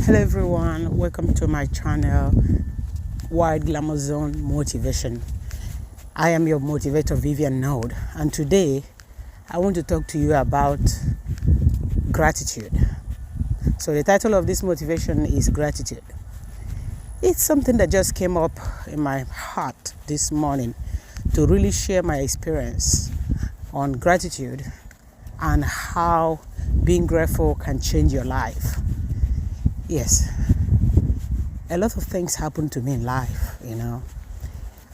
Hello everyone, welcome to my channel, Wide Glamour Zone Motivation. I am your Motivator Vivian NAUD, and today I want to talk to you about gratitude. So the title of this motivation is gratitude. It's something that just came up in my heart this morning to really share my experience on gratitude and how being grateful can change your life. Yes, a lot of things happen to me in life,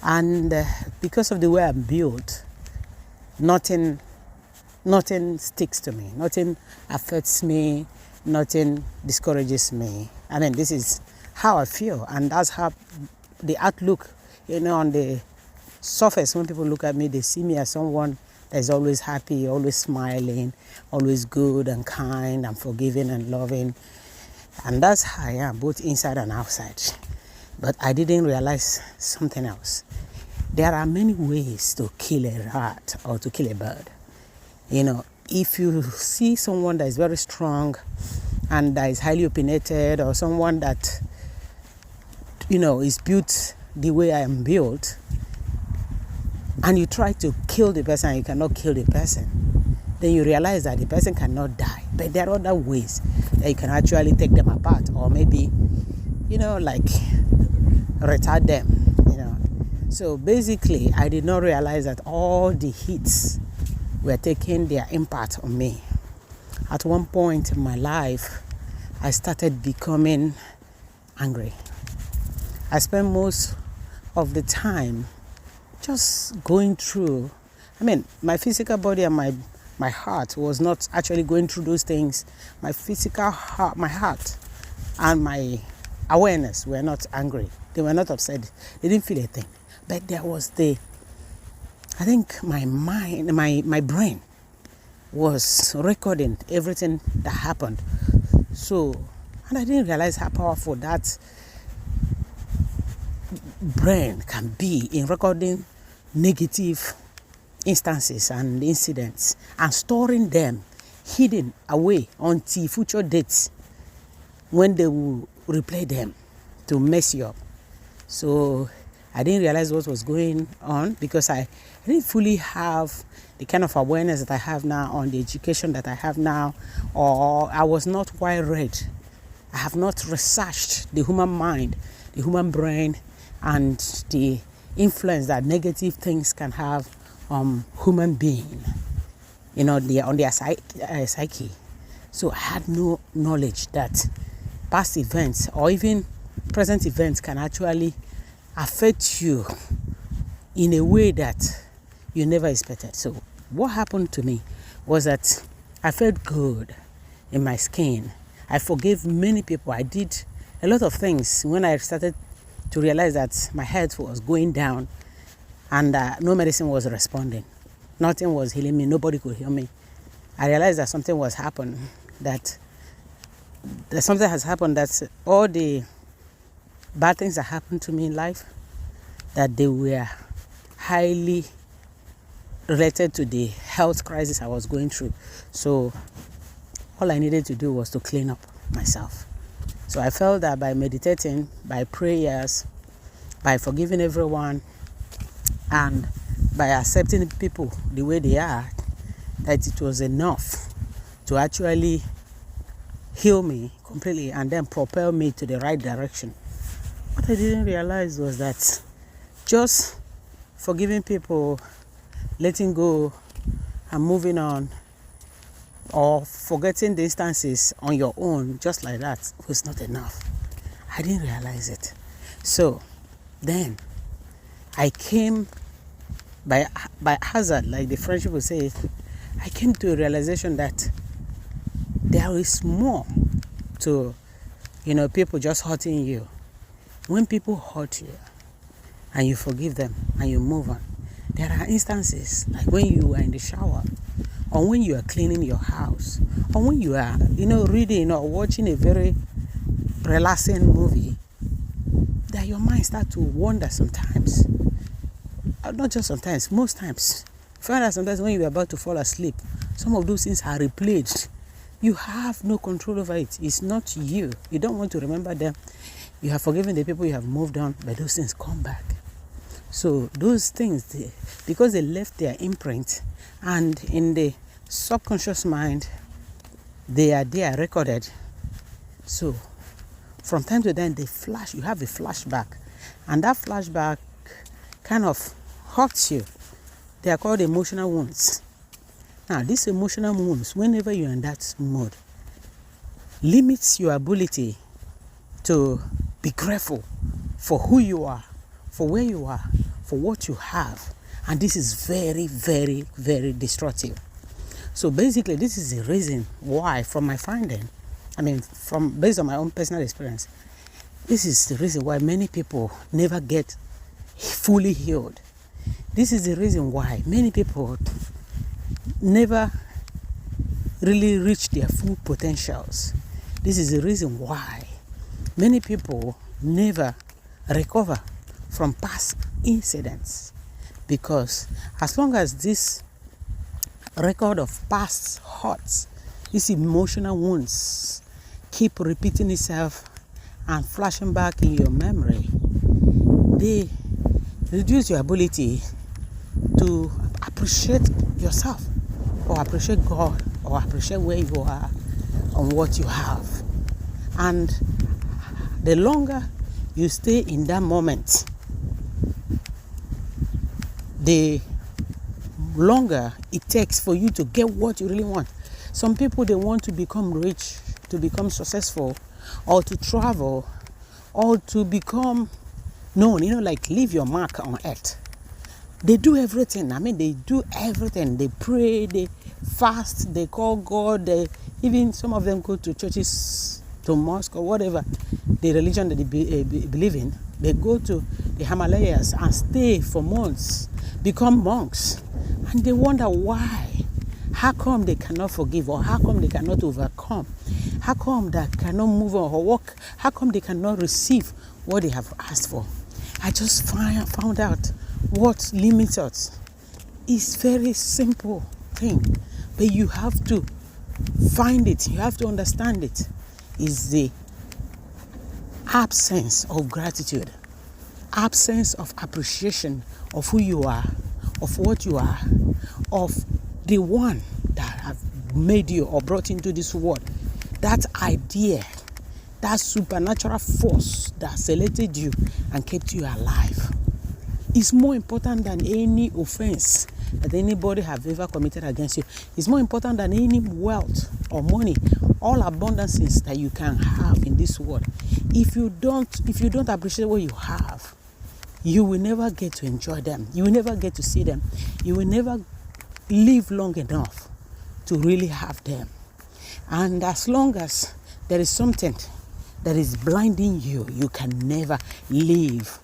and because of the way I'm built, nothing sticks to me, nothing affects me, nothing discourages me. I mean, this is how I feel, and that's how the outlook, on the surface, when people look at me, they see me as someone that is always happy, always smiling, always good and kind and forgiving and loving. And that's how I am, both inside and outside. But I didn't realize something else. There are many ways to kill a rat or to kill a bird. If you see someone that is very strong and that is highly opinionated, or someone that, is built the way I am built, and you try to kill the person and you cannot kill the person, then you realize that the person cannot die. But there are other ways that you can actually take them apart, or maybe, retard them, So basically, I did not realize that all the hits were taking their impact on me. At one point in my life, I started becoming angry. I spent most of the time just going through, my physical body and my heart was not actually going through those things. My physical heart, my heart and my awareness were not angry. They were not upset. They didn't feel a thing. But there was my mind, my brain was recording everything that happened. And I didn't realize how powerful that brain can be in recording negative instances and incidents and storing them hidden away until future dates when they will replay them to mess you up. So I didn't realize what was going on because I didn't fully have the kind of awareness that I have now, on the education that I have now, or I was not well read. I have not researched the human mind, the human brain, and the influence that negative things can have on human being, on their psyche. So I had no knowledge that past events or even present events can actually affect you in a way that you never expected. So what happened to me was that I felt good in my skin. I forgave many people. I did a lot of things when I started to realize that my health was going down and no medicine was responding. Nothing was healing me. Nobody could heal me. I realized that something was happening, that something has happened, that all the bad things that happened to me in life, that they were highly related to the health crisis I was going through. So all I needed to do was to clean up myself. So I felt that by meditating, by prayers, by forgiving everyone, and by accepting people the way they are, that it was enough to actually heal me completely and then propel me to the right direction. What I didn't realize was that just forgiving people, letting go and moving on, or forgetting the instances on your own just like that was not enough. I didn't realize it. So then I came by hazard, like the French people say, I came to a realization that there is more to, people just hurting you. When people hurt you and you forgive them and you move on, there are instances like when you are in the shower, or when you are cleaning your house, or when you are, reading or watching a very relaxing movie, that your mind starts to wander sometimes. Not just sometimes, most times. Find out sometimes when you are about to fall asleep, some of those things are replayed You have no control over it. It's not you. You don't want to remember them. You have forgiven the people, you have moved on, but those things come back. So those things, because they left their imprint, and in the subconscious mind, they are there recorded. So from time to time, you have a flashback, and that flashback kind of hurts you. They are called emotional wounds. Now, these emotional wounds, whenever you're in that mode, limits your ability to be grateful for who you are, for where you are, for what you have. And this is very, very, very destructive. So basically, this is the reason why, from my finding, based on my own personal experience, this is the reason why many people never get fully healed. This is the reason why many people never really reach their full potentials. This is the reason why many people never recover from past incidents, because as long as this record of past hurts, these emotional wounds keep repeating itself and flashing back in your memory, they reduce your ability to appreciate yourself, or appreciate God, or appreciate where you are and what you have. And the longer you stay in that moment, the longer it takes for you to get what you really want. Some people, they want to become rich, to become successful, or to travel, or to become known, like leave your mark on earth. They do everything. They do everything. They pray, they fast, they call God. Even some of them go to churches, to mosque, or whatever the religion that they believe in. They go to the Himalayas and stay for months, become monks, and they wonder why. How come they cannot forgive, or how come they cannot overcome? How come they cannot move on or walk? How come they cannot receive what they have asked for? I just found out what limits us is very simple thing, but you have to find it. You have to understand it. Is the absence of gratitude, absence of appreciation of who you are, of what you are, of the one that have made you or brought into this world. That idea, that supernatural force that selected you and kept you alive, is more important than any offense that anybody have ever committed against you. It's more important than any wealth or money, all abundances that you can have in this world. If you don't appreciate what you have, you will never get to enjoy them. You will never get to see them. You will never live long enough to really have them. And as long as there is something that is blinding you, you can never live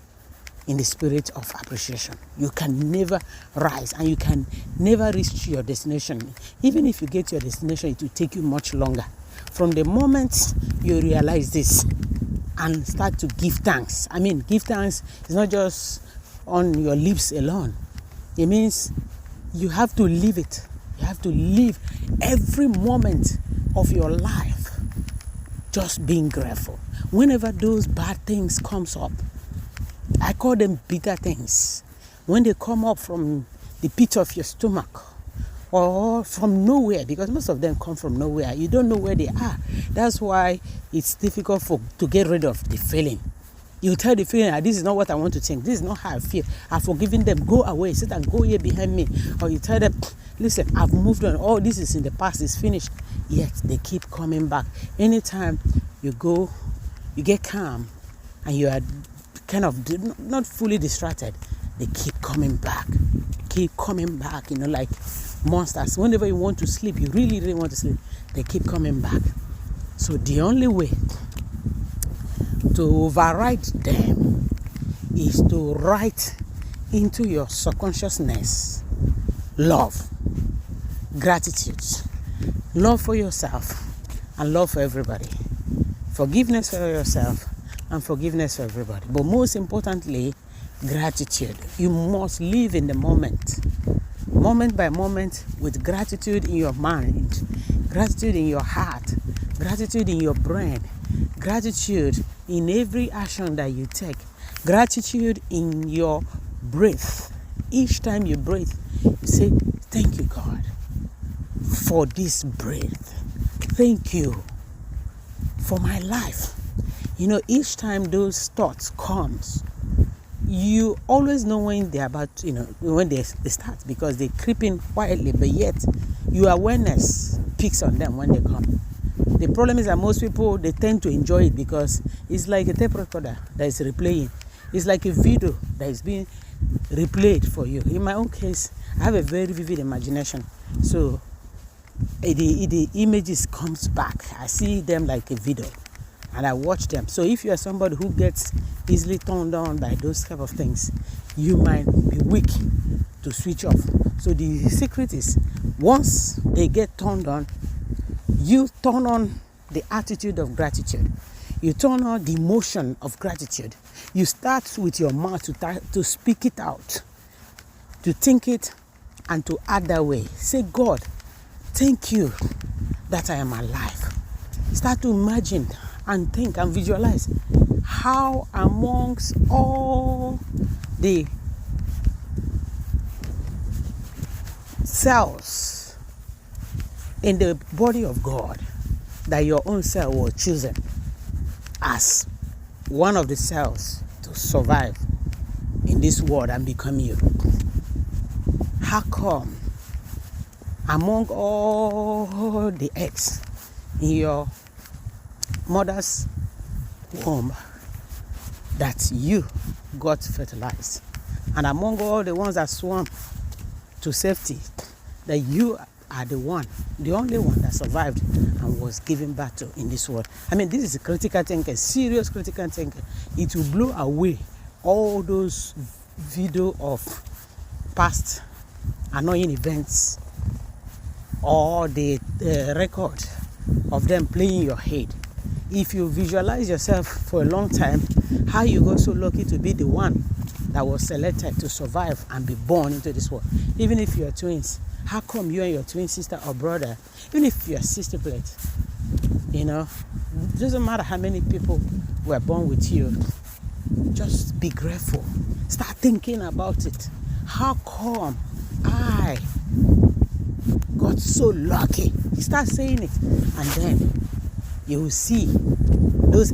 in the spirit of appreciation. You can never rise, and you can never reach your destination. Even if you get to your destination, it will take you much longer. From the moment you realize this and start to give thanks. Give thanks is not just on your lips alone. It means you have to live it. You have to live every moment of your life just being grateful. Whenever those bad things comes up, I call them bitter things. When they come up from the pit of your stomach, or from nowhere, because most of them come from nowhere. You don't know where they are. That's why it's difficult to get rid of the feeling. You tell the feeling, this is not what I want to think. This is not how I feel. I've forgiven them. Go away. Sit and go here behind me. Or you tell them, listen, I've moved on. Oh, this is in the past. It's finished. Yet they keep coming back. Anytime you go, you get calm, and you are kind of not fully distracted, they keep coming back. Keep coming back, like monsters. Whenever you want to sleep, you really, really want to sleep, they keep coming back. So the only way to override them is to write into your subconsciousness love, gratitude, love for yourself, and love for everybody. Forgiveness for yourself and forgiveness for everybody. But most importantly, gratitude. You must live in the moment by moment, with gratitude in your mind, gratitude in your heart, gratitude in your brain, gratitude in every action that you take, gratitude in your breath. Each time you breathe, you say, thank you, God, for this breath. Thank you for my life. Each time those thoughts comes, you always know when they're about, when they start, because they creep in quietly, but yet your awareness picks on them when they come. The problem is that most people, they tend to enjoy it because it's like a tape recorder that is replaying. It's like a video that is being replayed for you. In my own case, I have a very vivid imagination. So the images comes back. I see them like a video and I watch them. So if you are somebody who gets easily turned on by those type of things, you might be weak to switch off. So the secret is, once they get turned on, you turn on the attitude of gratitude. You turn on the emotion of gratitude. You start with your mouth to speak it out, to think it, and to act that way. Say, God, thank you that I am alive. Start to imagine and think and visualize how amongst all the cells in the body of God, that your own cell was chosen as one of the cells to survive in this world and become you. How come among all the eggs in your mother's womb that you got fertilized, and among all the ones that swam to safety, that you are the only one that survived and was given birth to in this world? I mean, this is a critical thinker, serious critical thinker. It will blow away all those video of past annoying events or the record of them playing your head. If you visualize yourself for a long time, how you got so lucky to be the one that was selected to survive and be born into this world? Even if you're twins, how come you and your twin sister or brother, even if you're sisterplate, it doesn't matter how many people were born with you, just be grateful. Start thinking about it. How come I got so lucky? Start saying it, and then you will see those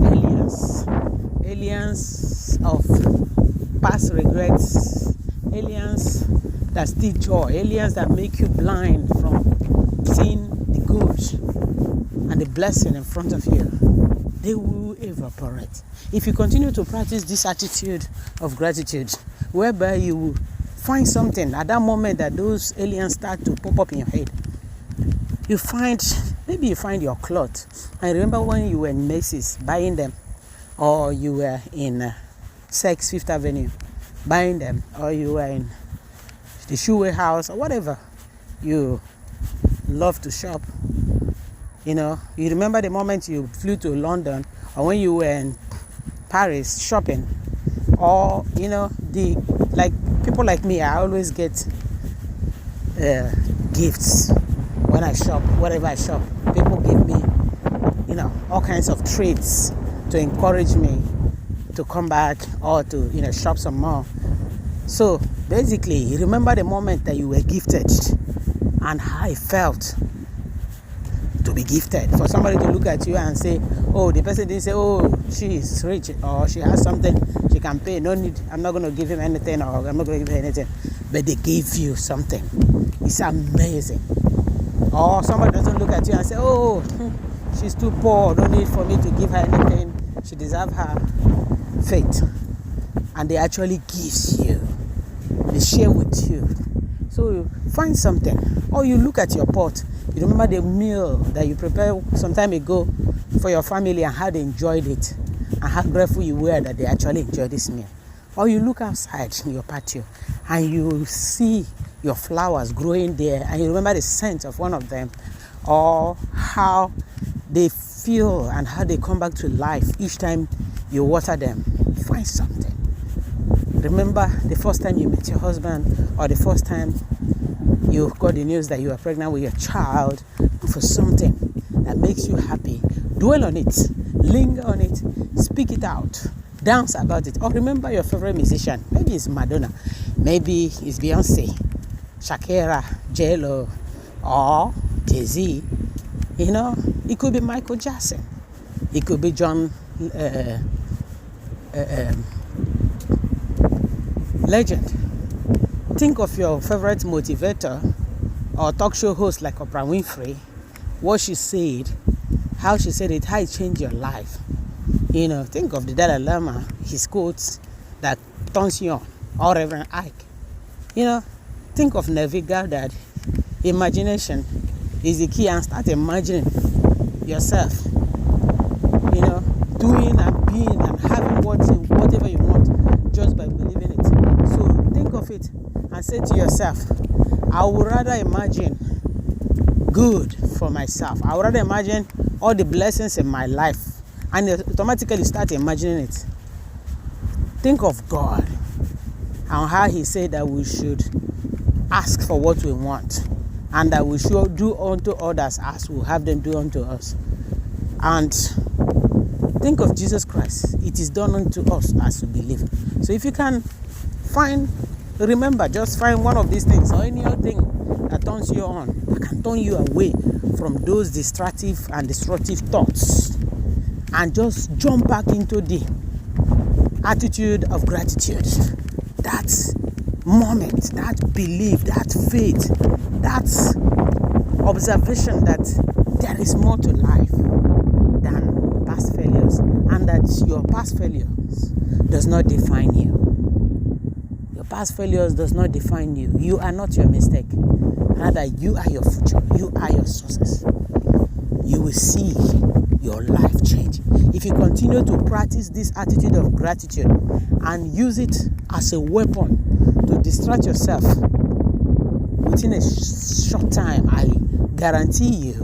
aliens of past regrets, aliens that steal joy, aliens that make you blind from seeing the good and the blessing in front of you. They will evaporate. If you continue to practice this attitude of gratitude, whereby you will find something at that moment that those aliens start to pop up in your head, maybe you find your clothes. I remember when you were in Macy's buying them, or you were in Saks Fifth Avenue buying them, or you were in the shoe warehouse, or whatever you love to shop. You remember the moment you flew to London, or when you were in Paris shopping, or people like me, I always get gifts when I shop. Whatever I shop, people give me all kinds of treats to encourage me to come back or to shop some more. So basically, remember the moment that you were gifted and how it felt to be gifted. For somebody to look at you and say, oh, the person didn't say, oh, she is rich or she has something she can pay. No need, I'm not going to give him anything, or I'm not going to give her anything. But they gave you something. It's amazing. Or somebody doesn't look at you and say, oh, she's too poor, no need for me to give her anything. She deserves her fate. And they actually give you. They share with you. So you find something. Or you look at your pot. You remember the meal that you prepared some time ago for your family and how they enjoyed it. And how grateful you were that they actually enjoyed this meal. Or you look outside in your patio and you see your flowers growing there, and you remember the scent of one of them, or how they feel and how they come back to life each time you water them. Find something. Remember the first time you met your husband, or the first time you got the news that you were pregnant with your child. for something that makes you happy, dwell on it, linger on it, speak it out, dance about it, or remember your favorite musician. Maybe it's Madonna, maybe it's Beyonce, Shakira, J-Lo, or Jay-Z. You know, it could be Michael Jackson, it could be John Legend. Think of your favorite motivator or talk show host like Oprah Winfrey, what she said, how she said it, how it changed your life. You know, think of the Dalai Lama, his quotes that turns you on, or Reverend Ike. You know, think of Neville Goddard. Imagination is the key, and start imagining yourself, you know, doing and being and having whatever you want just by believing it. So think of it and say to yourself, I would rather imagine good for myself. I would rather imagine all the blessings in my life, and automatically start imagining it. Think of God and how he said that we should ask for what we want, and that we should do unto others as we have them do unto us. And think of Jesus Christ. It is done unto us as we believe. So if you can remember, just find one of these things or any other thing that turns you on, that can turn you away from those distractive and destructive thoughts, and just jump back into the attitude of gratitude. That moment, that belief, that faith, that observation that there is more to life than past failures, and that your past failures does not define you. Your past failures does not define you. You are not your mistake. Rather, you are your future. You are your success. You will see your life change if you continue to practice this attitude of gratitude and use it as a weapon to distract yourself. Within a short time, I guarantee you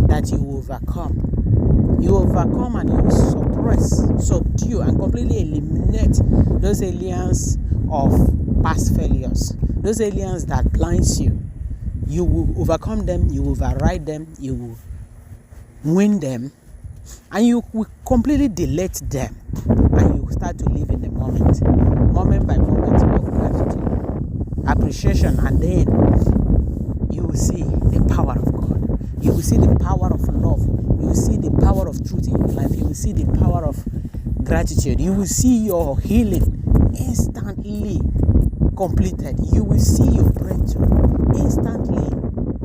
that you will overcome. You will overcome and you will suppress, subdue, and completely eliminate those aliens of past failures, those aliens that blinds you. You will overcome them, you will override them, you will win them, and you will completely delete them, and you will start to live in the moment by moment of gratitude, appreciation, and then you will see the power of God. You will see the power of love. You will see the power of truth in your life. You will see the power of gratitude. You will see your healing instantly completed. You will see your breakthrough instantly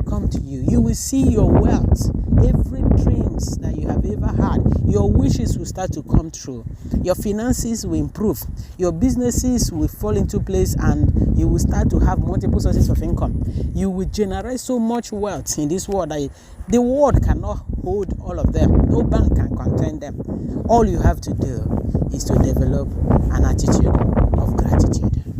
come to you. You will see your wealth, every dreams that you have ever had, your wishes will start to come true. Your finances will improve. Your businesses will fall into place, and you will start to have multiple sources of income. You will generate so much wealth in this world that the world cannot hold all of them. No bank can contain them. All you have to do is to develop an attitude of gratitude.